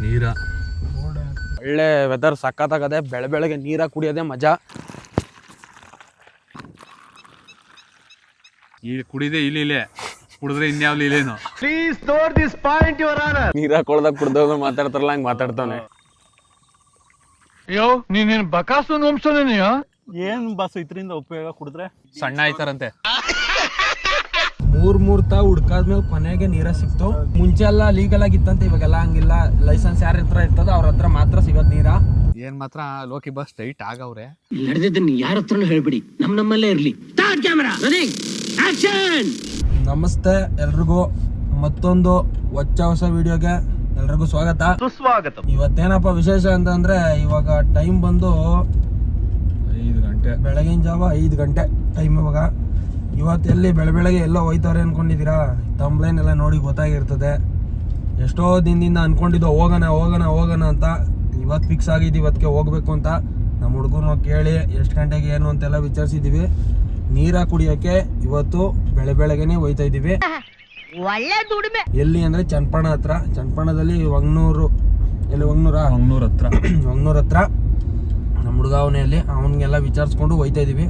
ನೀರ ಒಳ್ಳೆ ವೆದರ್ ಸಕ್ಕತ್ತಾಗದೆ. ಬೆಳಗ್ಗೆ ನೀರ ಕುಡಿಯೋದೇ ಮಜಾ. ಕುಡಿದೆ ಇಲ್ಲೇ ಕುಡಿದ್ರೆ ಇನ್ಯಾವ್ ಇಲ್ಲೇನು. Please note this point your honour. ನೀರ ಕೊಳ್ದಾಗ ಕುಡ್ದವ್ರು ಮಾತಾಡ್ತಾರಲ್ಲ ಹಂಗೆ ಮಾತಾಡ್ತಾನೆ. ಅಯ್ಯೋ ನೀನೇನು ಬಕಾಸು ವಂಶನೇನೆಯೋ? ಏನ್ ಬಾಸು ಇದರಿಂದ ಉಪಯೋಗ ಕುಡಿದ್ರೆ ಸಣ್ಣ ಆಯ್ತಾರಂತೆ. ಮೂರ್ ತಾ ಹುಡ್ಕಾದ್ಮೇಲೆ ಕೊನೆಗೆ ನೀರ ಸಿಕ್ತು. ಮುಂಚೆ ಎಲ್ಲ ಲೀಗಲ್ ಆಗಿತ್ತಂತೆ, ಇವಾಗೆಲ್ಲ ಹಂಗಿಲ್ಲ. ಲೈಸೆನ್ಸ್ ಯಾರ ಹತ್ರ ಇರ್ತದ ಅವ್ರ ಹತ್ರ ಮಾತ್ರ ಸಿಗೋದ್ ನೀರ. ಏನ್ ಮಾತ್ರ ಲೋಕಿ ಬಸ್ ಸ್ಟ್ರೈಟ್ ಆಗವ್ರೆ. ನಡೆದಿದ್ದನ್ನು ಯಾರ ಹತ್ರನೂ ಹೇಳ್ಬಿಡಿ, ನಮ್ಮಲ್ಲೇ ಇರ್ಲಿ. ನಮಸ್ತೆ ಎಲ್ರಿಗೂ, ಮತ್ತೊಂದು ಹೊಸ ವಿಡಿಯೋಗೆ ಎಲ್ರಿಗೂ ಸ್ವಾಗತ, ಸುಸ್ವಾಗತ. ಇವತ್ತೇನಪ್ಪ ವಿಶೇಷ ಅಂತಂದ್ರೆ, ಇವಾಗ ಟೈಮ್ ಬಂದು 5 ಗಂಟೆ, ಬೆಳಗಿನ ಜಾವ 5 ಗಂಟೆ ಟೈಮ್. ಇವಾಗ ಇವತ್ತೆಲ್ಲಿ ಬೆಳಗ್ಗೆ ಎಲ್ಲೋ ಹೋಯ್ತವ್ರೆ ಅನ್ಕೊಂಡಿದ್ದೀರಾ? ತಮ್ಲೈನ್ ಎಲ್ಲ ನೋಡಿ ಗೊತ್ತಾಗಿರ್ತದೆ. ಎಷ್ಟೋ ದಿನದಿಂದ ಅನ್ಕೊಂಡಿದ್ದು ಹೋಗೋಣ ಅಂತ. ಇವತ್ತು ಫಿಕ್ಸ್ ಆಗಿದ್ದು, ಇವತ್ತಿಗೆ ಹೋಗ್ಬೇಕು ಅಂತ. ನಮ್ಮ ಹುಡುಗರು ಕೇಳಿ ಎಷ್ಟು ಗಂಟೆಗೆ ಏನು ಅಂತೆಲ್ಲ ವಿಚಾರಿಸಿದ್ದೀವಿ. ನೀರ ಕುಡಿಯೋಕ್ಕೆ ಇವತ್ತು ಬೆಳಗ್ಗೆನೆ ಹೋಯ್ತಾ ಇದ್ದೀವಿ. ಎಲ್ಲಿ ಅಂದ್ರೆ ಚನ್ನಪಣ ಹತ್ರ. ಚನ್ನಪಣದಲ್ಲಿ ವಂಗ್ನೂರು ಹತ್ರ ನಮ್ಮ ಹುಡುಗ ಅವನಲ್ಲಿ ಅವನಿಗೆಲ್ಲ ವಿಚಾರಿಸ್ಕೊಂಡು ಹೋಯ್ತಾ ಇದೀವಿ.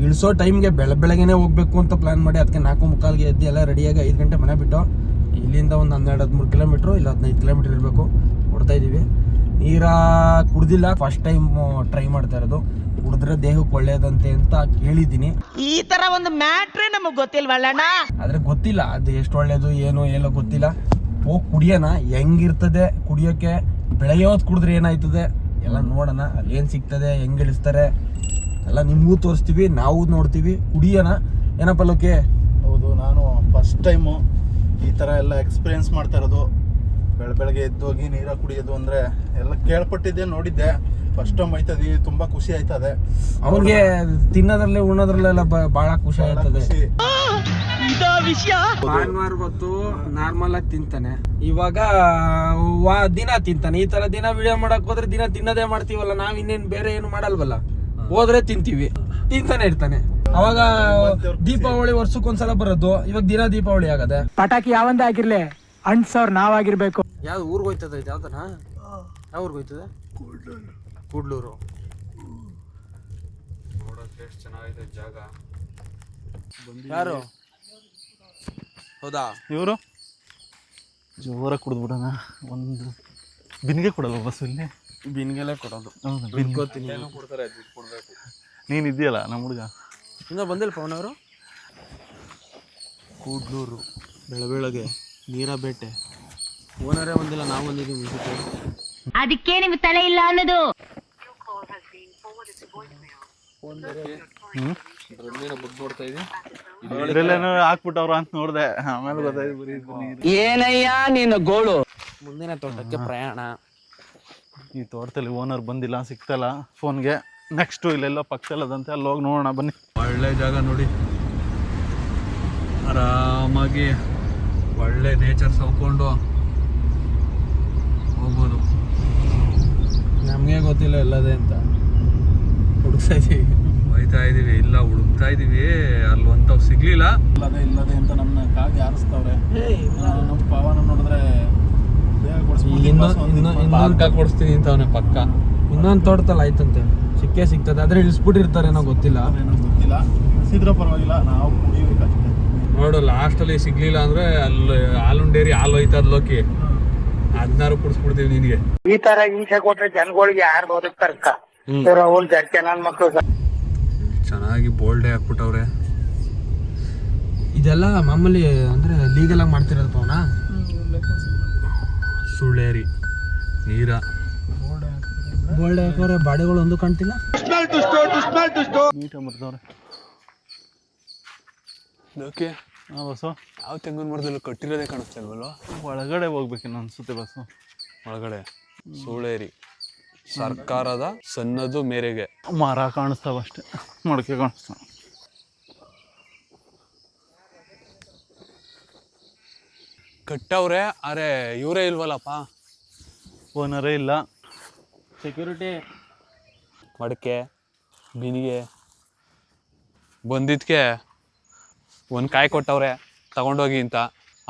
ಇಳಿಸೋ ಟೈಮ್ಗೆ ಬೆಳಗ್ಗೆನೆ ಹೋಗ್ಬೇಕು ಅಂತ ಪ್ಲಾನ್ ಮಾಡಿ, ಅದಕ್ಕೆ 4:45ಗೆ ಎದ್ದು ಎಲ್ಲ ರೆಡಿಯಾಗಿ 5 ಗಂಟೆ ಮನೆ ಬಿಟ್ಟು ಇಲ್ಲಿಂದ ಒಂದು 12-13 ಕಿಲೋಮೀಟ್ರು ಇಲ್ಲ 15 ಕಿಲೋಮೀಟ್ರ್ ಇರಬೇಕು ಹೊಡ್ತಾ ಇದ್ದೀವಿ. ನೀರ ಕುಡ್ದಿಲ್ಲ, ಫಸ್ಟ್ ಟೈಮ್ ಟ್ರೈ ಮಾಡ್ತಾ ಇರೋದು. ಕುಡಿದ್ರೆ ದೇಹಕ್ಕೆ ಒಳ್ಳೇದಂತೆ ಅಂತ ಕೇಳಿದ್ದೀನಿ. ಈ ತರ ಒಂದು ಮ್ಯಾಟ್ರೇ ನಮಗ್ ಗೊತ್ತಿಲ್ವಲ್ಲಣ್ಣ. ಆದ್ರೆ ಗೊತ್ತಿಲ್ಲ ಅದು ಎಷ್ಟು ಒಳ್ಳೇದು ಏನೋ ಗೊತ್ತಿಲ್ಲ. ಹೋಗಿ ಕುಡಿಯೋಣ, ಹೆಂಗಿರ್ತದೆ ಕುಡಿಯೋಕೆ, ಬೆಳಗ್ಗೆ ಹೊತ್ತು ಕುಡಿದ್ರೆ ಏನಾಯ್ತದೆ ಎಲ್ಲ ನೋಡೋಣ. ಅಲ್ಲಿ ಏನು ಸಿಗ್ತದೆ, ಹೆಂಗೆ ಇಳಿಸ್ತಾರೆ ಎಲ್ಲ ನಿಮಗೂ ತೋರಿಸ್ತೀವಿ, ನಾವು ನೋಡ್ತೀವಿ. ಕುಡಿಯೋಣ. ಏನಪ್ಪ ಲೋಕೆ? ಹೌದು, ನಾನು ಫಸ್ಟ್ ಟೈಮು ಈ ಥರ ಎಲ್ಲ ಎಕ್ಸ್ಪೀರಿಯನ್ಸ್ ಮಾಡ್ತಾ ಇರೋದು. ಬೆಳಗ್ಗೆ ಎದ್ದೋಗಿ ನೀರ ಕುಡಿಯೋದು ಅಂದರೆ ಎಲ್ಲ ಕೇಳ್ಪಟ್ಟಿದ್ದೆ, ನೋಡಿದ್ದೆ. ಫಸ್ಟ್ ಟೈಮ್ ಆಯ್ತದೆ, ತುಂಬಾ ಖುಷಿ ಆಯ್ತದೆ. ಅವನಿಗೆ ತಿನ್ನೋದ್ರಲ್ಲಿ ಉಣ್ಣೋದ್ರಲ್ಲೆಲ್ಲ ಬಹಳ ಖುಷಿ ಆಯ್ತದೆ. ಭಾನುವಾರ ಹೊತ್ತು ನಾರ್ಮಲ್ ಆಗಿ ತಿಂತಾನೆ, ಇವಾಗ ದಿನ ತಿಂತಾನೆ. ಈ ತರ ದಿನ ವಿಡಿಯೋ ಮಾಡಕ್ ಹೋದ್ರೆ ದಿನ ತಿನ್ನೋದೇ ಮಾಡ್ತೀವಲ್ಲ ನಾವ್, ಇನ್ನೇನ್ ಬೇರೆ ಏನು ಮಾಡಲ್ವಲ್ಲ. ಹೋದ್ರೆ ತಿಂತೀವಿ, ತಿಂತಾನೆ ಇರ್ತಾನೆ. ಅವಾಗ ದೀಪಾವಳಿ ವರ್ಷಕ್ಕೊಂದ್ಸಲ ಬರೋದು, ಇವಾಗ ದಿನ ದೀಪಾವಳಿ ಆಗದೆ. ಪಟಾಕಿ ಯಾವಂದೇ ಆಗಿರ್ಲಿ, ಅಣ್ಸವ್ರ ನಾವಾಗಿರ್ಬೇಕು. ಯಾವ್ದು ಊರ್ಗ್ ಹೋಯ್ತದ? ಯಾವ್ದನ ಯಾವ ಊರ್ಗ್ ಹೋಯ್ತದೆ? ಕೂಡ್ಲೂರು. ನೋಡೋಕೆ ಎಷ್ಟು ಚೆನ್ನಾಗಿದೆ ಜಾಗ. ಯಾರು? ಹೌದಾ? ಇವರು ಜೋರ ಕುಡಿದ್ಬಿಡೋಣ. ಒಂದು ಬಿನ್ಗೆ ಕೊಡಲ್ವ ಬಸ್ಸು ಇಲ್ಲಿ? ಬಿನ್ಗೆಲೆ ಕೊಡೋದು. ಕೊಡ್ತಾರೆ, ದುಡ್ಡು ಕೊಡ್ಬೇಕು. ನೀನು ಇದೆಯಲ್ಲ ನಮ್ಮ ಹುಡುಗ, ಇನ್ನೂ ಬಂದಿಲ್ಲ ಪವನವರು. ಕೂಡ್ಲೂರು ಬೆಳಗ್ಗೆ ನೀರ ಬೇಟೆ. ಓನರೇ ಬಂದಿಲ್ಲ, ನಾವು ಬಂದಿದ್ದೀವಿ. ಅದಕ್ಕೆ ನಿಮ್ಗೆ ತಲೆ ಇಲ್ಲ ಅನ್ನೋದು. ಇದ್ರಲ್ಲೇನೋ ಹಾಕ್ಬಿಟ್ಟವ್ರು ಅಂತ ನೋಡ್ದೆ, ಆಮೇಲೆ ಗೊತ್ತಾಯ್ತು ಬರೀ ಏನಯ್ಯ ನಿನ್ನ ಗೋಳು. ಮುಂದಿನ ತೋಟಕ್ಕೆ ಪ್ರಯಾಣ. ಈ ತೋಟದಲ್ಲಿ ಓನರ್ ಬಂದಿಲ್ಲ, ಸಿಗ್ತಲ್ಲ ಫೋನ್ಗೆ. ನೆಕ್ಸ್ಟು ಇಲ್ಲೆಲ್ಲ ಪಕ್ಕದಲ್ಲದಂತೆ, ಅಲ್ಲಿ ಹೋಗಿ ನೋಡೋಣ ಬನ್ನಿ. ಒಳ್ಳೆ ಜಾಗ ನೋಡಿ, ಆರಾಮಾಗಿ ಒಳ್ಳೆ ನೇಚರ್ ಸೌಕೊಂಡು ಹೋಗ್ಬೋದು. ನಮಗೆ ಗೊತ್ತಿಲ್ಲ ಎಲ್ಲದೇ ಅಂತ ಹುಡುಕ್ತಾ ಇದೀವಿ. ಹೋಯ್ತಾ ಇದೀವಿ, ಇಲ್ಲ ಹುಡುಕ್ತಾ ಇದೀವಿ. ಅಲ್ಲಿ ಒಂಥವ್ ಸಿಗ್ಲಿಲ್ಲ. ಇಲ್ಲದೆ ಅಂತ ನಮ್ಮನ್ನ ಕಾಗಿ ಆರಿಸ್ತವ್ರೆ. ನಮ್ಮ ಪಾವನ ನೋಡಿದ್ರೆ ಪಾರ್ಕ ಕೊಡಿಸ್ತೀನಿ ಅಂತ ಅವನೇ ಪಕ್ಕ. ಇನ್ನೊಂದು ತೋಟದಲ್ಲಿ ಆಯ್ತಂತೆ, ಸಿಗ್ತದೆ. ಆದ್ರೆ ಇಳಿಸ್ಬಿಟ್ಟಿರ್ತಾರೆ, ಏನೋ ಗೊತ್ತಿಲ್ಲ. ಗೊತ್ತಿಲ್ಲ, ಸಿದ್ರ ಪರವಾಗಿಲ್ಲ, ನಾವು ಕುಡಿಯೋಬೇಕಷ್ಟೇ. ನೋಡು, ಲಾಸ್ಟಲ್ಲಿ ಸಿಗ್ಲಿಲ್ಲ ಅಂದ್ರೆ ಅಲ್ಲಿ ಹಾಲುಂಡೇರಿ ಹಾಲು ಹೋಯ್ತದ ಲೋಕಿ, 16 ಕುಡಿಸ್ಬಿಡ್ತೀವಿ ನಿನ್ಗೆ. ಈ ತರ ಹಿಂಸೆ ಕೊಟ್ರೆ ಜನಗಳಿಗೆ ಯಾರು ಬದುಕ್ತಾರಕ್ಕ? ನನ್ನ ಮಕ್ಕಳು ಚೆನ್ನಾಗಿ ಬೋಲ್ಡೇ ಹಾಕ್ಬಿಟ್ಟವ್ರೆ. ಇದೆಲ್ಲ ಮಾಮೂಲಿ ಅಂದ್ರೆ ಲೀಗಲ್ ಆಗಿ ಮಾಡ್ತಿರೋದು ಪವನ. ಸುಳ್ಳೇರಿ ನೀರ ಬೋಲ್ಡ್ ಹಾಕೋರೆ, ಬಾಡಿಗಳು ಒಂದು ಕಾಣ್ತಿಲ್ಲ. ನೀಟಾಗಿ ಬರ್ದವ್ರೆ. ಓಕೆ, ಬಸ್ಸು ಯಾವ ತೆಂಗಿನ ಮರದಲ್ಲಿ ಕಟ್ಟಿರೋದೇ ಕಾಣಿಸ್ತಾ ಇಲ್ವಲ್ವ? ಒಳಗಡೆ ಹೋಗ್ಬೇಕೇನೋ ಅನ್ಸುತ್ತೆ ಬಸ್ಸು. ಒಳಗಡೆ ಸುಳ್ಳೇರಿ ಸರ್ಕಾರದ ಸನ್ನದು ಮೇರೆಗೆ ಮರ ಕಾಣಿಸ್ತಾವ ಅಷ್ಟೇ, ಮೊಳಕೆ ಕಾಣಿಸ್ತಾವ. ಕಟ್ಟವ್ರೆ, ಅರೆ ಇವರೇ ಇಲ್ವಲ್ಲಪ್ಪ, ಓನರೇ ಇಲ್ಲ. ಸೆಕ್ಯೂರಿಟಿ ಮಡಕೆ ಬಿನಿಗೆ ಬಂದಿದ್ಕೆ ಒಂದು ಕಾಯಿ ಕೊಟ್ಟವ್ರೆ ತಗೊಂಡೋಗಿ ಅಂತ.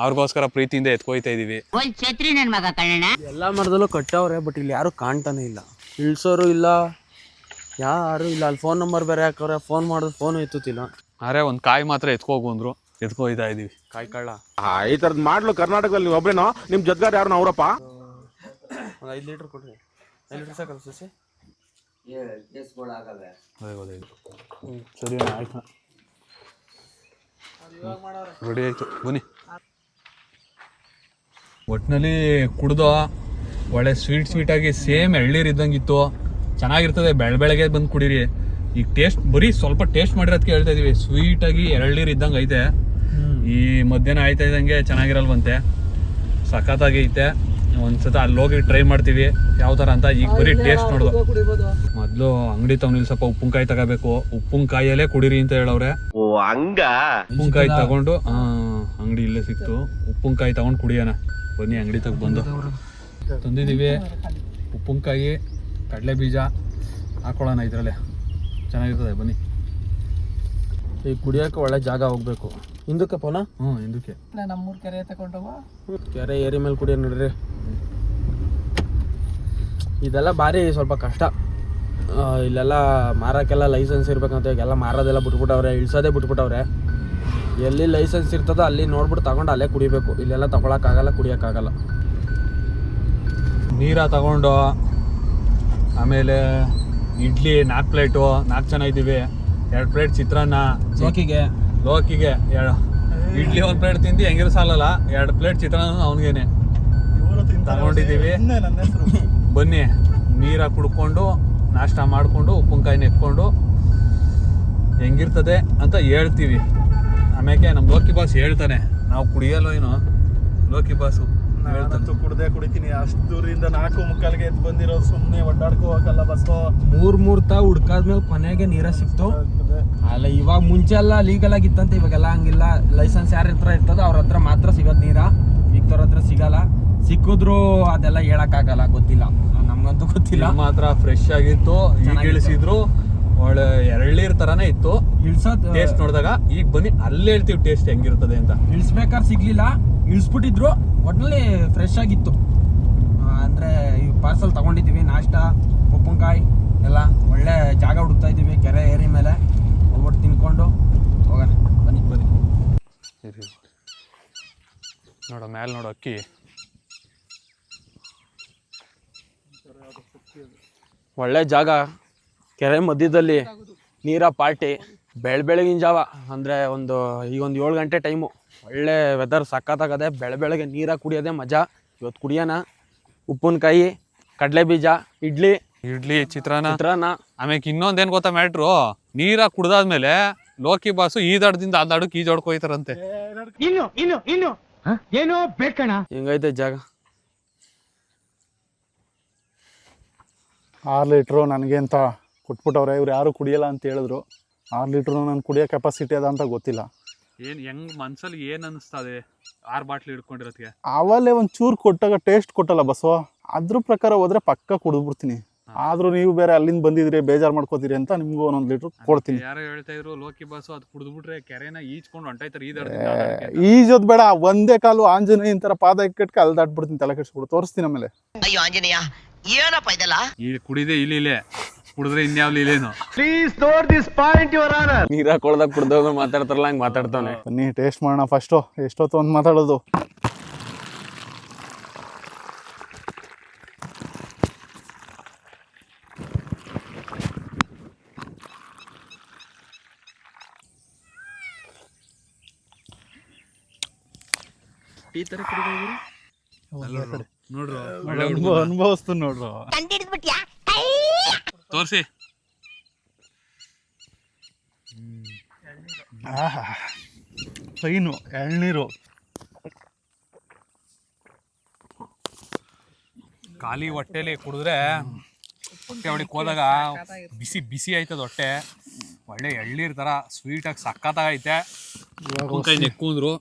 ಅವ್ರಿಗೋಸ್ಕರ ಪ್ರೀತಿಯಿಂದ ಎತ್ಕೊಯ್ತಾ ಇದೀವಿ. ಒಂದ್ ಛತ್ರಿ ನನ್ ಮಗ ಕಣ್ಣ. ಎಲ್ಲ ಮರದಲ್ಲೂ ಕಟ್ಟವ್ರೆ, ಬಟ್ ಇಲ್ಲಿ ಯಾರು ಕಾಣ್ತಾನೆ ಇಲ್ಲ. ಇಳ್ಸೋರು ಇಲ್ಲ, ಯಾರು ಇಲ್ಲ. ಅಲ್ಲಿ ಫೋನ್ ನಂಬರ್ ಬೇರೆ ಹಾಕವ್ರೆ, ಫೋನ್ ಮಾಡಿದ್ರೆ ಫೋನು ಎತ್ತುತ್ತಿಲ್ಲ. ಅರೆ ಒಂದು ಕಾಯಿ ಮಾತ್ರ ಎತ್ಕೋಗು ಅಂದ್ರು, ಎತ್ಕೊಯ್ತಾ ಇದೀವಿ. ಕಾಯಿ ಕಳ್ಳ ಈ ತರದ್ ಮಾಡ್ಲು ಕರ್ನಾಟಕದಲ್ಲಿ ಒಬ್ರೇನೋ, ನಿಮ್ ಜೊತೆಗಾರ ಯಾರು ಅವರಪ್ಪ? ಒಂದು 5 ಲೀಟ್ರ್ ಕೊಡ್ರಿ. 5 ಲೀಟ್ರ್ ಸಾಕಲ್ಲ ಸಸಿ? ಸರಿ ಆಯ್ತು, ರೆಡಿ ಆಯ್ತು, ಬನ್ನಿ. ಒಟ್ಟಿನಲ್ಲಿ ಕುಡ್ದು ಒಳ್ಳೆ ಸ್ವೀಟಾಗಿ ಸೇಮ್ ಎಳ್ನೀರು ಇದ್ದಂಗಿತ್ತು, ಚೆನ್ನಾಗಿರ್ತದೆ. ಬೆಳಗ್ಗೆ ಬಂದು ಕುಡೀರಿ. ಈಗ ಟೇಸ್ಟ್ ಬರೀ ಸ್ವಲ್ಪ ಟೇಸ್ಟ್ ಮಾಡಿರೋದಕ್ಕೆ ಹೇಳ್ತಾ ಇದೀವಿ, ಸ್ವೀಟಾಗಿ ಎಳ್ನೀರು ಇದ್ದಂಗೆ ಐತೆ. ಈ ಮಧ್ಯಾಹ್ನ ಆಯ್ತಾ ಇದ್ದಂಗೆ ಚೆನ್ನಾಗಿರಲ್ವಂತೆ, ಸಖತ್ತಾಗಿ ಐತೆ. ಒಂದ್ಸತ ಅಲ್ಲಿ ಹೋಗಿ ಟ್ರೈ ಮಾಡ್ತೀವಿ ಯಾವ ಥರ ಅಂತ. ಈಗ ಬರೀ ಟೇಸ್ಟ್ ನೋಡ್ದು. ಮೊದಲು ಅಂಗಡಿ ತಗೊಂಡು ಸ್ವಲ್ಪ ಉಪ್ಪಿನಕಾಯಿ ತಗೋಬೇಕು, ಉಪ್ಪಿನಕಾಯಲ್ಲೇ ಕುಡೀರಿ ಅಂತ ಹೇಳವ್ರೆ. ಓ ಹಂಗ. ಉಪ್ಪಿನಕಾಯಿ ತಗೊಂಡು ಅಂಗಡಿ ಇಲ್ಲೇ ಸಿಕ್ತು, ಉಪ್ಪಿನಕಾಯಿ ತಗೊಂಡು ಕುಡಿಯೋಣ ಬನ್ನಿ. ಅಂಗಡಿ ತಗ ಬಂದು ತಂದಿದ್ದೀವಿ ಉಪ್ಪಿನಕಾಯಿ, ಕಡಲೆ ಬೀಜ ಹಾಕೊಳ್ಳೋಣ ಇದರಲ್ಲೇ, ಚೆನ್ನಾಗಿರ್ತದೆ ಬನ್ನಿ. ಈಗ ಕುಡಿಯೋಕೆ ಒಳ್ಳೆ ಜಾಗ ಹೋಗ್ಬೇಕು. ಹಿಂದಕ್ಕೆ ಪೋನ? ಹಿಂದಕ್ಕೆ ನಮ್ಮೂರ್ ಕೆರೆ ತಗೊಂಡೋಗ. ಕೆರೆ ಏರಿ ಮೇಲೆ ಕುಡಿಯೋ ನೋಡ್ರಿ. ಇದೆಲ್ಲ ಭಾರಿ ಸ್ವಲ್ಪ ಕಷ್ಟ. ಇಲ್ಲೆಲ್ಲ ಮಾರೋಕ್ಕೆಲ್ಲ ಲೈಸೆನ್ಸ್ ಇರ್ಬೇಕಂತ, ಈಗೆಲ್ಲ ಮಾರೋದೆಲ್ಲ ಬಿಟ್ಬಿಟ್ಟವ್ರೆ, ಇಳ್ಸೋದೇ ಬಿಟ್ಬಿಟ್ಟವ್ರೆ. ಎಲ್ಲಿ ಲೈಸೆನ್ಸ್ ಇರ್ತದೋ ಅಲ್ಲಿ ನೋಡ್ಬಿಟ್ಟು ತಗೊಂಡು ಅಲ್ಲೇ ಕುಡಿಬೇಕು. ಇಲ್ಲೆಲ್ಲ ತಗೊಳಕ್ಕಾಗಲ್ಲ, ಕುಡಿಯೋಕ್ಕಾಗಲ್ಲ. ನೀರ ತಗೊಂಡು ಆಮೇಲೆ ಇಡ್ಲಿ 4 ಪ್ಲೇಟು, 4 ಜನ ಇದ್ದೀವಿ. 2 ಪ್ಲೇಟ್ ಚಿತ್ರಾನ್ನ, ಲೋಕಿಗೆ ಇಡ್ಲಿ 1 ಪ್ಲೇಟ್ ತಿಂದು ಹೆಂಗಿರೋ ಸಾಲಲ್ಲ, 2 ಪ್ಲೇಟ್ ಚಿತ್ರಾನ್ನ ಅವನಿಗೇನೆ ತಗೊಂಡಿದ್ದೀವಿ. ನನ್ನ ಹೆಸರು ಬನ್ನಿ ನೀರ ಕುಡ್ಕೊಂಡು ನಾಷ್ಟ ಮಾಡಿಕೊಂಡು ಉಪ್ಪಿನಕಾಯಿನ ಎತ್ಕೊಂಡು ಹೆಂಗಿರ್ತದೆ ಅಂತ ಹೇಳ್ತೀವಿ. ಆಮೇಲೆ ನಮ್ಮ ಲೋಕಿ ಬಾಸ್ ಹೇಳ್ತಾನೆ, ನಾವು ಕುಡಿಯಲ್ಲೋ ಏನೋ ಲೋಕಿ ಬಾಸು ನಾನಂತೂ ಕುಡಿತೀನಿ. ಅಷ್ಟು ದೂರಿಂದ 4:45ಗೆ ಎದ್ದು ಬಂದಿರೋದು, ಸುಮ್ಮನೆ ಒಡ್ಡಾಡ್ಕೋ ಹೋಗಲ್ಲ ಬಸ್ಸು. 3 ತಾವು ಹುಡ್ಕಾದ್ಮೇಲೆ ಕೊನೆಗೆ ನೀರ ಸಿಕ್ತು. ಅಲ್ಲ ಇವಾಗ ಮುಂಚೆ ಎಲ್ಲ ಲೀಗಲ್ ಆಗಿತ್ತಂತೆ, ಇವಾಗೆಲ್ಲ ಹಂಗಿಲ್ಲ. ಲೈಸೆನ್ಸ್ ಯಾರ ಹತ್ರ ಇರ್ತದೋ ಅವ್ರ ಹತ್ರ ಮಾತ್ರ ಸಿಗೋದು ನೀರ, ಮಿಕ್ತವ್ರ ಹತ್ರ ಸಿಗಲ್ಲ. ಸಿಕ್ಕಿದ್ರು ಅದೆಲ್ಲ ಹೇಳಕ್ಕಾಗಲ್ಲ, ಗೊತ್ತಿಲ್ಲ, ನಮ್ಗಂತೂ ಗೊತ್ತಿಲ್ಲ. ಮಾತ್ರ ಫ್ರೆಶ್ ಆಗಿತ್ತು. ಈಗ ಇಳಿಸಿದ್ರು ಒಳ್ಳೆ ಎಳ್ನೀರ್ ತರಾನೇ ಇತ್ತು. ಇಳ್ಸೋದ್ ಟೇಸ್ಟ್ ನೋಡಿದಾಗ ಈಗ ಬನ್ನಿ ಅಲ್ಲಿ ಹೇಳ್ತೀವಿ ಟೇಸ್ಟ್ ಹೆಂಗಿರ್ತದೆ ಅಂತ. ಇಳಿಸ್ಬೇಕಾದ್ರೆ ಸಿಗ್ಲಿಲ್ಲ, ಇಳಿಸ್ಬಿಟ್ಟಿದ್ರು. ಒಟ್ಟಿನಲ್ಲಿ ಫ್ರೆಶ್ ಆಗಿತ್ತು. ಅಂದರೆ ಈ ಪಾರ್ಸಲ್ ತಗೊಂಡಿದ್ದೀವಿ, ನಾಷ್ಟ ಉಪ್ಪಿನಕಾಯಿ ಎಲ್ಲ. ಒಳ್ಳೆ ಜಾಗ ಹುಡುಕ್ತಾ ಇದ್ದೀವಿ, ಕೆರೆ ಏರಿ ಮೇಲೆ. ಹೋಗ್ಬಿಟ್ಟು ತಿನ್ಕೊಂಡು ಹೋಗೋಣ ಬನ್ನಿ. ನೋಡೋ ಮ್ಯಾಲೆ ನೋಡೋ ಅಕ್ಕಿ, ಒಳ್ಳೆ ಜಾಗ, ಕೆರೆ ಮಧ್ಯದಲ್ಲಿ ನೀರ ಪಾರ್ಟಿ. ಬೆಳಗಿನ ಜಾವ ಅಂದರೆ ಈಗೊಂದು 7 ಗಂಟೆ ಟೈಮು. ಒಳ್ಳೆ ವೆದರ್ ಸಖತ್ತಾಗದೆ. ಬೆಳಗ್ಗೆ ನೀರ ಕುಡಿಯೋದೇ ಮಜಾ. ಇವತ್ತು ಕುಡಿಯೋಣ. ಉಪ್ಪಿನಕಾಯಿ, ಕಡಲೆ ಬೀಜ, ಇಡ್ಲಿ ಚಿತ್ರಾನ್ನ. ಆಮೇಲೆ ಇನ್ನೊಂದೇನು ಗೊತ್ತಾ ಮ್ಯಾಟ್ರು, ನೀರ ಕುಡ್ದಾದ್ಮೇಲೆ ಲೋಕಿ ಬಾಸು ಈ ದಡದಿಂದ ಆ ದಡಕ್ಕೆ ಈಜಾಡ್ಕೊಯ್ತಾರಂತೆ. ಇನ್ನು ಏನೋ ಬೇಕಣ. ಹಿಂಗೈತೆ ಜಾಗ. 6 ಲೀಟ್ರು ನನಗೆ ಅಂತ ಕೊಟ್ಬಿಟ್ಟವ್ರೆ. ಇವ್ರು ಯಾರು ಕುಡಿಯಲ್ಲ ಅಂತ ಹೇಳಿದ್ರು. 6 ಲೀಟ್ರು ನಾನು ಕುಡಿಯೋ ಕೆಪಾಸಿಟಿ ಅದ ಅಂತ ಗೊತ್ತಿಲ್ಲ. ಹೆಂಗ್ ಮನ್ಸಲ್ಲಿ ಏನ್ ಅನಿಸ್ತದೆ 6 ಬಾಟ್ಲಿ ಹಿಡ್ಕೊಂಡಿರೋದಕ್ಕೆ? ಅವಲ್ಲೇ ಒಂಚೂರು ಕೊಟ್ಟಾಗ ಟೇಸ್ಟ್ ಕೊಟ್ಟಲ್ಲ ಬಸ್ಸು, ಅದ್ರ ಪ್ರಕಾರ ಹೋದ್ರೆ ಪಕ್ಕ ಕುಡಿದ್ಬಿಡ್ತೀನಿ. ಆದ್ರೂ ನೀವು ಬೇರೆ ಅಲ್ಲಿಂದ ಬಂದಿದ್ರಿ, ಬೇಜಾರು ಮಾಡ್ಕೋತೀರಿ ಅಂತ ನಿಮ್ಗೂ 1 ಲೀಟ್ರ್ ಕೊಡ್ತೀನಿ. ಯಾರೋ ಹೇಳ್ತಾ ಇದ್ರು ಲೋಕಿ ಬಾಸು ಅದು ಕುಡಿದ್ಬಿಟ್ರೆ ಕೆರೆನ ಈಜ್ಕೊಂಡು ಹೊಂಟಾಯ್ತಾರೆ ಈ ದಡದಿಂದ. ಈಜೋದ್ ಬೇಡ, ಒಂದೇ ಕಾಲು ಆಂಜನೇಯನ್ ತರ ಪಾದ ಇಕ್ಕಟ್ಕೆ ಅಲ್ಲಿ ದಾಟ್ಬಿಡ್ತೀನಿ, ತಲೆ ಕೆಡ್ಸ್ಬಿಡು. ತೋರಿಸ್ತೀನಿ ಆಮೇಲೆ. ಅಯ್ಯೋ ಆಂಜನೇಯ, ಏನಪ್ಪ ಇದೆಲ್ಲ? ಈ ಕುಡಿದೆ ಇಲ್ಲೇ ಕುಡಿದ್ರೆ ಇನ್ಯಾವ ಇಲ್ಲೇನು. Please note this point your honour. ನೀರ ಕೊಳ್ದಾಗ ಕುಡ್ದೋಗ ಮಾತಾಡ್ತಾರಲ್ಲ ಹಂಗೆ ಮಾತಾಡ್ತಾನೆ. ಬನ್ನಿ ಟೇಸ್ಟ್ ಮಾಡೋಣ ಫಸ್ಟು. ಎಷ್ಟೊತ್ತು ಒಂದು ಮಾತಾಡೋದು. ನೋಡ್ರು ಅನುಭವಿಸ್ತು ನೋಡ್ರು. ತೋರ್ಸಿ. ಫೈನು ಎಳ್ನೀರು. ಖಾಲಿ ಹೊಟ್ಟೆಲಿ ಕುಡಿದ್ರೆ ಹೊಟ್ಟೆ ಹೊಡಿಕ್ ಹೋದಾಗ ಬಿಸಿ ಆಯ್ತದ ಹೊಟ್ಟೆ. ಒಳ್ಳೆ ಎಳ್ನೀರ್ ತರ ಸ್ವೀಟಾಗಿ ಸಕ್ಕತ್ತಾಗೈತೆ. ಉಪ್ಪಿನಕಾಯಿ ನೆಕ್ಕುಂದ್ರು.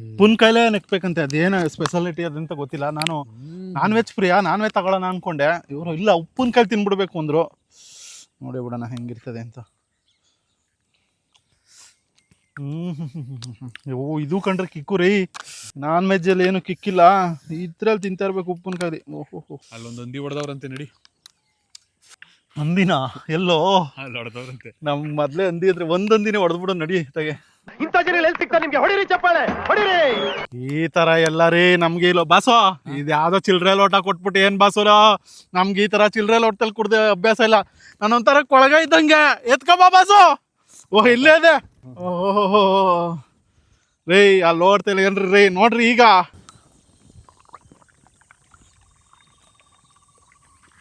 ಉಪ್ಪಿನಕಾಯಿಲೇ ನೆಕ್ಬೇಕಂತೆ, ಅದೇನು ಸ್ಪೆಷಾಲಿಟಿ ಅದಂತ ಗೊತ್ತಿಲ್ಲ. ನಾನು ನಾನ್ ವೆಜ್ ಪ್ರಿಯ, ನಾನ್ ವೆಜ್ ತಗೊಳ್ಳೋಣ ಅನ್ಕೊಂಡೆ. ಇವರು ಇಲ್ಲ ಉಪ್ಪಿನಕಾಯಿ ತಿನ್ಬಿಡ್ಬೇಕು ಅಂದ್ರು. ನೋಡಿ ಬಿಡೋಣ ಹೆಂಗಿರ್ತದೆ ಅಂತ. ಓ ಇದು ಕಂಡ್ರೆ ಕಿಕ್ಕು ರೀ. ನಾನ್ ವೆಜ್ಜಲ್ಲಿ ಏನು ಕಿಕ್ಕಿಲ್ಲ, ಇದ್ರಲ್ಲಿ ತಿಂತಾ ಇರ್ಬೇಕು ಉಪ್ಪಿನಕಾಯಿ. ಓಹೋ ಅಲ್ಲೊಂದು ಹಂದಿ ಹೊಡೆದವ್ರಂತೆ ನಡಿ. ಹಂದಿನ ಎಲ್ಲೋ ಅಲ್ಲಿ ಹೊಡೆದವ್ರಂತೆ. ನಮ್ ಮೊದ್ಲೇ ಹಂದಿ ಇದ್ರೆ ಒಂದೊಂದಿನೇ ಹೊಡೆದ್ಬಿಡೋ ನಡಿ ತಗೆ. ಇಂಥ ಜನ ಎಲ್ಲಿ ಸಿಗ್ತಾರೆ ನಿಮ್ಗೆ? ಹೊಡಿರಿ ಚಪ್ಪಾಳೆ ಹೊಡಿರಿ. ಈ ತರ ಎಲ್ಲ ರೀ ನಮ್ಗೆ ಇಲ್ಲ ಬಾಸೋ. ಇದು ಯಾವ್ದೋ ಚಿಲ್ಡ್ರೆ ಲೋಟ ಕೊಟ್ಬಿಟ್ಟು ಏನ್ ಬಾಸೋಲ, ನಮ್ಗೆ ಈ ತರ ಚಿಲ್ಡ್ರೆ ಲೋಟದಲ್ಲಿ ಕುಡ್ದೆ ಅಭ್ಯಾಸ ಇಲ್ಲ. ನಾನೊಂಥರ ಕೊಳಗ ಇದ್ದಂಗೆ ಎತ್ಕಬಾ ಬಾಸು. ಓಹ್ ಇಲ್ಲೇ ಇದೆ. ಓಹೋ ರೀ ಅಲ್ಲಿ ನೋಡ್ತಿಲ್ಲ ಏನ್ರಿ ರೀ, ನೋಡ್ರಿ ಈಗ.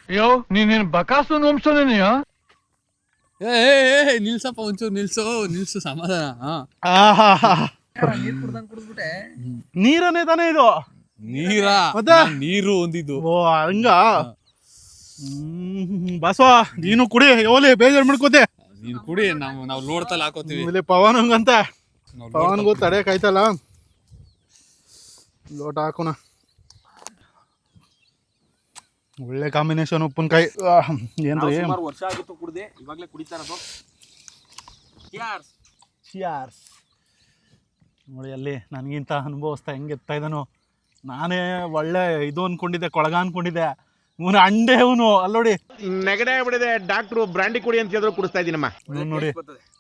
ಅಯ್ಯೋ ನೀನೇನು ಬಕಾಸು ವಂಶನೇನೆಯೋ? ಏ ನಿಲ್ಸಪ್ಪ ಒಂಚೂರು ನಿಲ್ಸು ಸಮಾಧಾನ. ಆಹಾ ನೀರನ್ನೇ ತಾನೇ ಇದು? ಮತ್ತೆ? ನೀರು ಒಂದಿದ್ದು. ಓ ಹಂಗ. ಬಾಸೋ ನೀನು ಕುಡಿ, ಓಲಿ ಬೇಜಾರು ಮಾಡ್ಕೋತೆ. ನೀನ್ ಕುಡಿ, ನಾವು ಲೋಡ್ತಲ್ಲಿ ಹಾಕೋತೀವಿ. ಇಲ್ಲಿ ಪವನ್ಗಂತ ಪವನ್ಗೂ ತಡೆಯಕಾಯ್ತಲ್ಲ, ಲೋಟ ಹಾಕೋಣ. ಒಳ್ಳೆ ಕಾಂಬಿನೇಷನ್ ಉಪ್ಪಿನಕಾಯಿ. ಏನ್ರಿ ಸುಮಾರು ವರ್ಷ ಆಗಿತ್ತು ಕುಡ್ದೆ, ಇವಾಗಲೇ ಕುಡಿತಾ ಇರೋದು. ಚಿಯರ್ಸ್. ನೋಡಿ ಅಲ್ಲಿ ನನಗಿಂತ ಅನುಭವಿಸ್ತಾ ಹೆಂಗೆ ಎತ್ತಾ ಇದ್ದಾನು. ನಾನೇ ಒಳ್ಳೆ ಇದು ಅನ್ಕೊಂಡಿದ್ದೆ, ಕೊಳಗ ಅನ್ಕೊಂಡಿದ್ದೆ. ಇವನು ಅಂಡೆ ಇವನು. ಅಲ್ಲೋಡಿ ನೆಗಡೆ ಆಗ್ಬಿಟ್ಟಿದೆ, ಡಾಕ್ಟ್ರು ಬ್ರಾಂಡಿ ಕುಡಿ ಅಂತ ಹೇಳಿದ್ರು ಕುಡಿಸ್ತಾ ಇದೀನಮ್ಮ. ನೋಡಿ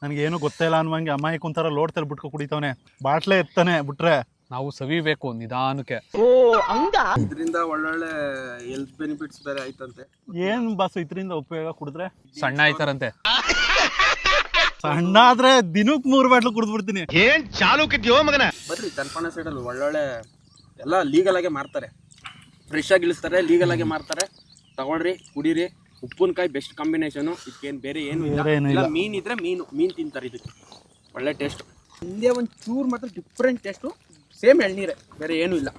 ನನಗೇನು ಗೊತ್ತೇ ಇಲ್ಲ ಅನ್ನುವಂಗೆ ಅಮ್ಮಾಯಿ ಕುಂತಾರ ಲೋಡ್ತಲ್ಲಿ ಬಿಟ್ಕೊ ಕುಡಿತಾವನೆ. ಬಾಟ್ಲೆ ಎತ್ತಾನೆ ಬಿಟ್ರೆ. ನಾವು ಸವಿಬೇಕು ನಿಧಾನಕ್ಕೆ. ಇದರಿಂದ ಒಳ್ಳೊಳ್ಳೆ ಹೆಲ್ತ್ ಬೆನಿಫಿಟ್ಸ್ ಬೇರೆ ಆಯ್ತಂತೆ. ಏನ್ ಬಾಸು ಇದರಿಂದ ಉಪಯೋಗ? ಕುಡಿದ್ರೆ ಸಣ್ಣ ಆಯ್ತಾರಂತೆ. ಸಣ್ಣ ಆದ್ರೆ ದಿನಕ್ಕೆ 3 ಬಾಟ್ಲು ಕುಡಿದ್ಬಿಡ್ತೀನಿ. ಏನ್ ಚಾಲು ಕಿದ್ಯೋ ಮಗನ? ಬರ್ರಿ ತಲ್ಪಣ ಸೈಡಲ್ಲಿ ಒಳ್ಳೊಳ್ಳೆ ಎಲ್ಲ ಲೀಗಲ್ ಆಗೇ ಮಾರ್ತಾರೆ, ಫ್ರೆಶ್ ಆಗಿ ಇಳಿಸ್ತಾರೆ, ಲೀಗಲ್ ಆಗೇ ಮಾರ್ತಾರೆ. ತಗೊಳ್ರಿ, ಕುಡೀರಿ. ಉಪ್ಪಿನಕಾಯಿ ಬೆಸ್ಟ್ ಕಾಂಬಿನೇಷನು. ಇದಕ್ಕೇನು ಬೇರೆ ಏನು ಇಲ್ಲ. ಮೀನ್ ಇದ್ರೆ ಮೀನು ತಿಂತಾರೆ. ಇದಕ್ಕೆ ಒಳ್ಳೆ ಟೇಸ್ಟ್. ಹಿಂದೆ ಒಂದು ಚೂರು ಮಾತ್ರ ಡಿಫ್ರೆಂಟ್ ಟೇಸ್ಟು, ಸೇಮ್ ಎಳ್ನೀರೆ, ಬೇರೆ ಏನೂ ಇಲ್ಲ.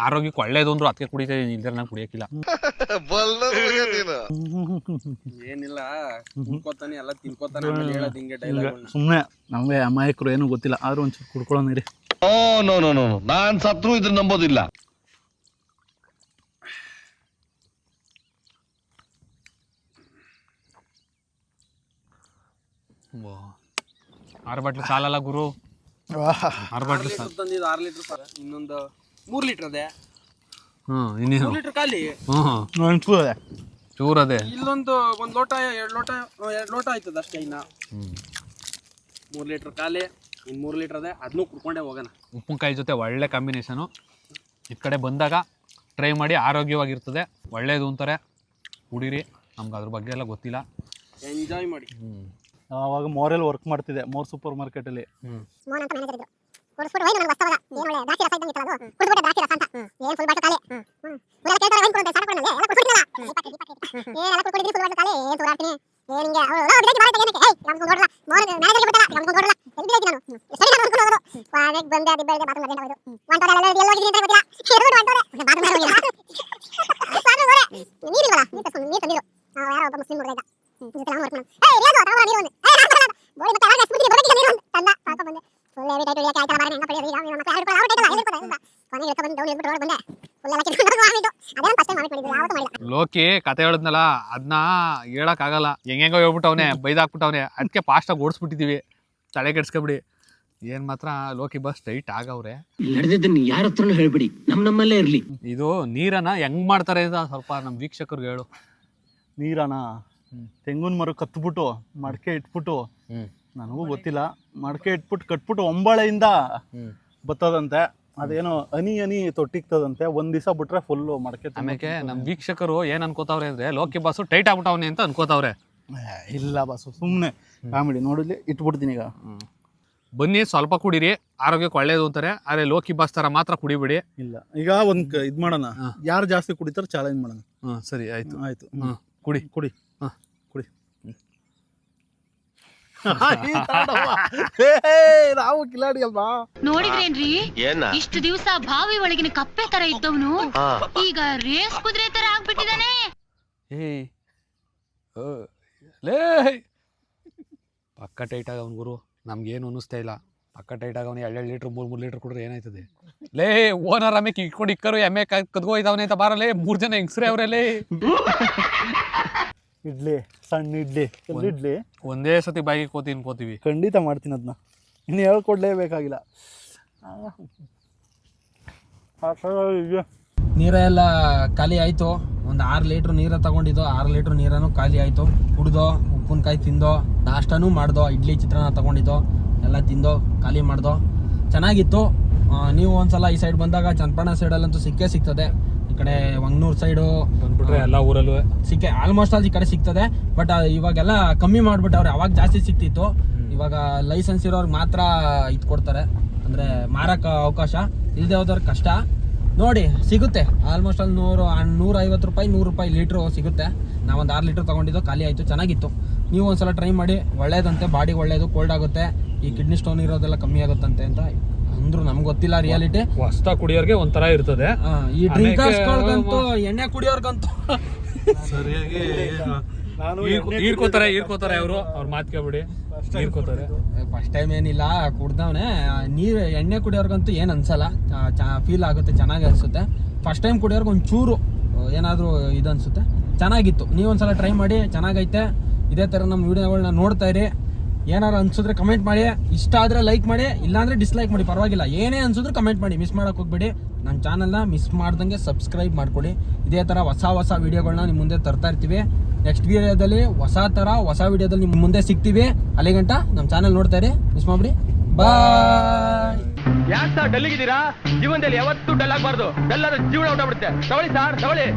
ಆರೋಗ್ಯಕ್ಕೆ ಒಳ್ಳೇದು ಅಂದ್ರು ಅದಕ್ಕೆ ಕುಡಿತಾ ಇದೀನಿ, ಇಲ್ದ್ರೆ ನಾನು ಕುಡಿಯಕ್ಕಿಲ್ಲ. ಏನಿಲ್ಲ, ತಿನ್ಕೋತಾನೆ ಎಲ್ಲ ತಿನ್ಕೋತಾನೆ, ಆಮೇಲೆ ಹೇಳೋದು ಹಿಂಗೆ ಡೈಲಾಗ್. ಸುಮ್ಮನೆ ನಮಗೆ ಅಮಾಯಕರು ಏನೂ ಗೊತ್ತಿಲ್ಲ, ಆದ್ರೂ ಒಂಚೂರು ಕುಡ್ಕೊಳ್ಳೋಣ ಇರಿ. ಓ ನೋ ನೋ ನೋ, ನಾನ್ ಸತ್ರು ಇದ್ರ ನಂಬೋದಿಲ್ಲ. ಆರು ಬಾಟ್ಲು ಸಾಲಲ್ಲ ಗುರು. 6 ಬಾಟ್ಲು ಸಾಲ. ತಂದಿದ್ದು 6 ಲೀಟ್ರ್ ಸರ್, ಇನ್ನೊಂದು 3 ಲೀಟ್ರ್ ಅದೇ. ಇನ್ನೇನು 3 ಲೀಟ್ರ್ ಖಾಲಿ. ಚೂರ್ ಅದೇ. ಇಲ್ಲೊಂದು 1 ಲೋಟ 2 ಲೋಟ ಆಯ್ತದ ಅಷ್ಟೇ. ಇನ್ನ 3 ಲೀಟ್ರ್ ಖಾಲಿ, ಇನ್ನು 3 ಲೀಟ್ರ್ ಅದೇ, ಅದನ್ನೂ ಕುಡ್ಕೊಂಡೇ ಹೋಗೋಣ. ಉಪ್ಪಿನಕಾಯಿ ಜೊತೆ ಒಳ್ಳೆ ಕಾಂಬಿನೇಷನು. ಈ ಕಡೆ ಬಂದಾಗ ಟ್ರೈ ಮಾಡಿ, ಆರೋಗ್ಯವಾಗಿರ್ತದೆ, ಒಳ್ಳೇದು ಅಂತಾರೆ. ಕುಡೀರಿ. ನಮ್ಗೆ ಅದ್ರ ಬಗ್ಗೆ ಎಲ್ಲ ಗೊತ್ತಿಲ್ಲ, ಎಂಜಾಯ್ ಮಾಡಿ. ಆವಾಗ ಮೋರಲ್ಲಿ ವರ್ಕ್ ಮಾಡ್ತಿದ್ದೆ, ಮೋರ್ ಸೂಪರ್ ಮಾರ್ಕೆಟಲ್ಲಿ. ಲೋಕಿ ಕತೆ ಹೇಳಿದ್ನಲ್ಲ, ಅದನ್ನ ಹೇಳಕ್ ಆಗಲ್ಲ. ಹೆಂಗೋ ಹೇಳ್ಬಿಟ್ಟವನೆ, ಬೈದಾಕ್ಬಿಟ್ಟವನೆ. ಅದಕ್ಕೆ ಫಾಸ್ಟಾಗಿ ಓಡಿಸ್ಬಿಟ್ಟಿದೀವಿ, ತಲೆ ಕೆಡ್ಸ್ಕೊಬಿಡಿ. ಏನ್ ಮಾತ್ರ ಲೋಕಿ ಬಸ್ ಸ್ಟ್ರೈಟ್ ಆಗವ್ರೆ. ನಡೆದಿದ್ದನ್ನ ಯಾರ ಹತ್ರನೂ ಹೇಳ್ಬಿಡಿ, ನಮ್ಮಲ್ಲೇ ಇರ್ಲಿ. ಇದು ನೀರನ್ನ ಹೆಂಗ್ ಮಾಡ್ತಾರೆ ಅಂತ ಸ್ವಲ್ಪ ನಮ್ ವೀಕ್ಷಕರಿಗೆ ಹೇಳು. ನೀರನ ತೆಂಗಿನ ಮರ ಕತ್ಬಿಟ್ಟು ಮಡಕೆ ಇಟ್ಬಿಟ್ಟು, ನನಗೂ ಗೊತ್ತಿಲ್ಲ, ಮಡಕೆ ಇಟ್ಬಿಟ್ಟು ಕಟ್ಬಿಟ್ಟು ಒಂಬಳೆಯಿಂದ ಬರ್ತದಂತೆ. ಅದೇನೋ ಹನಿ ತೊಟ್ಟಿಗ್ತದಂತೆ. ಒಂದ್ ದಿವಸ ಬಿಟ್ರೆ ಫುಲ್ಲು ಮಡಕೆ. ಆಮೇಲೆ ನಮ್ ವೀಕ್ಷಕರು ಏನ್ ಅನ್ಕೋತಾವ್ರೆ ಅಂದ್ರೆ, ಲೋಕಿ ಬಾಸು ಟೈಟ್ ಆಗ್ಬಿಟ್ಟವ್ನೆ ಅಂತ ಅನ್ಕೋತಾವ್ರೆ. ಇಲ್ಲ ಬಾಸು, ಸುಮ್ಮನೆ ಕಾಮಿಡಿ. ನೋಡಿದ್ಲಿ ಇಟ್ಬಿಡ್ತೀನಿ ಈಗ. ಬನ್ನಿ, ಸ್ವಲ್ಪ ಕುಡೀರಿ, ಆರೋಗ್ಯಕ್ಕೆ ಒಳ್ಳೇದು ಅಂತಾರೆ. ಆದ್ರೆ ಲೋಕಿ ಬಾಸ್ ತರ ಮಾತ್ರ ಕುಡಿಬಿಡಿ. ಇಲ್ಲ, ಈಗ ಒಂದ್ ಇದ್ ಮಾಡೋಣ, ಯಾರು ಜಾಸ್ತಿ ಕುಡಿತಾರ ಚಾಲೆಂಜ್ ಮಾಡೋಣ. ಸರಿ, ಆಯ್ತು. ಕುಡಿ ಕುಡಿ ಕುಡಿ. ನಾವು ಕಿಲಾಡಿ ಅಲ್ವಾ? ನೋಡಿದ್ರೇನ್ರಿ, ಇಷ್ಟು ದಿವಸ ಬಾವಿ ಒಳಗಿನ ಕಪ್ಪೆ ತರ ಇದ್ದವನು ಈಗ ರೇಸ್ ಕುದುರೆ ತರ ಆಗ್ಬಿಟ್ಟಿದಾನೆ. ಪಕ್ಕ ಟೈಟ್ ಆಗ ಅವ್ನು ಗುರು. ನಮ್ಗೇನು ಅನ್ನಿಸ್ತಾ ಇಲ್ಲ. ಪಕ್ಕ ಟೈಟ್ ಆಗ ಅವ್ನು 2 ಲೀಟ್ರ್ 3 ಲೀಟ್ರ್ ಕುಡಿದ್ರೆ ಏನಾಯ್ತದೆ? ಲೇ ಓನರ್ ಆಮೇಲೆ ಇಟ್ಕೊಂಡು ಇಕ್ಕರು ಎಮ್ಮೆ ಕದ್ಗೋಯ್ತವನೆ ಅಂತ ಬಾರಲೇ. 3 ಜನ ಹೆಂಗ್ಸ್ರೆ ಅವ್ರಲ್ಲೇ. ಇಡ್ಲಿ, ಸಣ್ಣ ಇಡ್ಲಿ. ಒಂದೇ ಸತಿ ಬಾಯಿಗೆ ಕೋತೀವಿ. ಖಂಡಿತ ಮಾಡ್ತೀನಿ ಅದನ್ನ. ಇನ್ನು ಹೇಳ್ಕೊಡ್ಲೇಬೇಕಾಗಿಲ್ಲ. ನೀರೆಲ್ಲ ಖಾಲಿ ಆಯಿತು. ಒಂದು 6 ಲೀಟ್ರ್ ನೀರು ತಗೊಂಡಿದ್ದು, 6 ಲೀಟ್ರ್ ನೀರನ್ನು ಖಾಲಿ ಆಯಿತು. ಕುಡ್ದೋ, ಉಪ್ಪಿನಕಾಯಿ ತಿಂದೋ, ನಾಷ್ಟನೂ ಮಾಡ್ದೋ, ಇಡ್ಲಿ ಚಿತ್ರಾನ್ನ ತಗೊಂಡಿದ್ದೋ, ಎಲ್ಲ ತಿಂದೋ ಖಾಲಿ ಮಾಡ್ದೋ. ಚೆನ್ನಾಗಿತ್ತು. ನೀವು ಒಂದ್ಸಲ ಈ ಸೈಡ್ ಬಂದಾಗ ಚನ್ನಪಟ್ಟಣ ಸೈಡಲ್ಲಂತೂ ಸಿಗ್ತದೆ. ಈ ಕಡೆ ವಂಗನೂರು ಸೈಡು ಬಂದ್ಬಿಟ್ರೆ ಎಲ್ಲ ಊರಲ್ಲೂ ಆಲ್ಮೋಸ್ಟ್ ಆಲ್ ಈ ಕಡೆ ಸಿಗ್ತದೆ. ಬಟ್ ಇವಾಗೆಲ್ಲ ಕಮ್ಮಿ ಮಾಡ್ಬಿಟ್ಟವ್ರೆ. ಅವಾಗ ಜಾಸ್ತಿ ಸಿಕ್ತಿತ್ತು. ಇವಾಗ ಲೈಸೆನ್ಸ್ ಇರೋರ್ಗೆ ಮಾತ್ರ ಇದು ಕೊಡ್ತಾರೆ, ಅಂದರೆ ಮಾರಕ್ಕೆ ಅವಕಾಶ. ಇಲ್ಲದೆ ಹೋದವ್ರಿಗೆ ಕಷ್ಟ. ನೋಡಿ ಸಿಗುತ್ತೆ ಆಲ್ಮೋಸ್ಟ್ ಅಲ್ಲಿ 150 ರೂಪಾಯಿ 100 ರೂಪಾಯಿ ಲೀಟ್ರು ಸಿಗುತ್ತೆ. ನಾವೊಂದು 6 ಲೀಟ್ರ್ ತೊಗೊಂಡಿದ್ದು, ಖಾಲಿ ಆಯಿತು. ಚೆನ್ನಾಗಿತ್ತು. ನೀವು ಒಂದ್ಸಲ ಟ್ರೈ ಮಾಡಿ, ಒಳ್ಳೇದಂತೆ, ಬಾಡಿಗೆ ಒಳ್ಳೇದು, ಕೋಲ್ಡ್ ಆಗುತ್ತೆ, ಈ ಕಿಡ್ನಿ ಸ್ಟೋನ್ ಇರೋದೆಲ್ಲ ಕಮ್ಮಿ ಆಗುತ್ತಂತೆ ಅಂತ ಅಂದ್ರು. ನಮ್ಗೆ ಗೊತ್ತಿಲ್ಲ ರಿಯಾಲಿಟಿ. ಹೊಸ್ತಾ ಕುಡಿಯೋರ್ಗೆ ಒಂಥರ ಇರ್ತದೆ. ಈ ಡ್ರಿಂಕರ್ಸ್ಗಳ್ಗಂತೂ, ಎಣ್ಣೆ ಕುಡಿಯೋರ್ಗಂತೂ ಸರಿಯಾಗಿ ಈರ್ಕೋತಾರೆ ಅವರು. ಅವ್ರ ಮಾತು ಕೇಳ್ಬಿಡಿ, ಈರ್ಕೋತಾರೆ. ಫಸ್ಟ್ ಟೈಮ್ ಏನಿಲ್ಲ, ಕುಡ್ದವನೇ. ನೀರು ಎಣ್ಣೆ ಕುಡಿಯೋರ್ಗಂತೂ ಏನು ಅನ್ಸಲ್ಲ, ಫೀಲ್ ಆಗುತ್ತೆ, ಚೆನ್ನಾಗಿ ಅನಿಸುತ್ತೆ. ಫಸ್ಟ್ ಟೈಮ್ ಕುಡಿಯೋರ್ಗೆ ಒಂಚೂರು ಏನಾದರೂ ಇದು ಅನಿಸುತ್ತೆ. ಚೆನ್ನಾಗಿತ್ತು. ನೀವೊಂದ್ಸಲ ಟ್ರೈ ಮಾಡಿ, ಚೆನ್ನಾಗೈತೆ. ಇದೇ ಥರ ನಮ್ಮ ವೀಡಿಯೋಗಳನ್ನ ನೋಡ್ತಾ ಇರಿ. ಏನಾರು ಅನ್ಸಿದ್ರೆ ಕಮೆಂಟ್ ಮಾಡಿ. ಇಷ್ಟ ಆದರೆ ಲೈಕ್ ಮಾಡಿ, ಇಲ್ಲಾಂದರೆ ಡಿಸ್ಲೈಕ್ ಮಾಡಿ, ಪರವಾಗಿಲ್ಲ. ಏನೇ ಅನ್ಸಿದ್ರು ಕಮೆಂಟ್ ಮಾಡಿ, ಮಿಸ್ ಮಾಡೋಕೆ ಹೋಗ್ಬೇಡಿ. ನನ್ನ ಚಾನಲ್ನ ಮಿಸ್ ಮಾಡ್ದಂಗೆ ಸಬ್ಸ್ಕ್ರೈಬ್ ಮಾಡ್ಕೊಳ್ಳಿ. ಇದೇ ಥರ ಹೊಸ ವಿಡಿಯೋಗಳನ್ನ ನಿಮ್ಮ ಮುಂದೆ ತರ್ತಾ ಇರ್ತೀವಿ. ನೆಕ್ಸ್ಟ್ ವಿಡಿಯೋದಲ್ಲಿ ಹೊಸ ವಿಡಿಯೋದಲ್ಲಿ ನಿಮ್ಮ ಮುಂದೆ ಸಿಗ್ತೀವಿ. ಅಲ್ಲಿಗಂಟ ನಮ್ಮ ಚಾನಲ್ ನೋಡ್ತಾ ಇರಿ, ಮಿಸ್ ಮಾಡ್ಬಿಡಿ. ಬಾಯ್. ಯಾಕೆ ಸರ್ ಡಲ್ ಇದ್ದೀರಾ? ಜೀವನದಲ್ಲಿ ಯಾವತ್ತೂ ಡಲ್ ಆಗಬಾರ್ದು. ಡಲ್ ಆದ್ರೆ ಜೀವನ ಹೊರಟೋಗ್ಬಿಡುತ್ತೆ. ತಗೊಳ್ಳಿ ಸರ್, ತಗೊಳ್ಳಿ.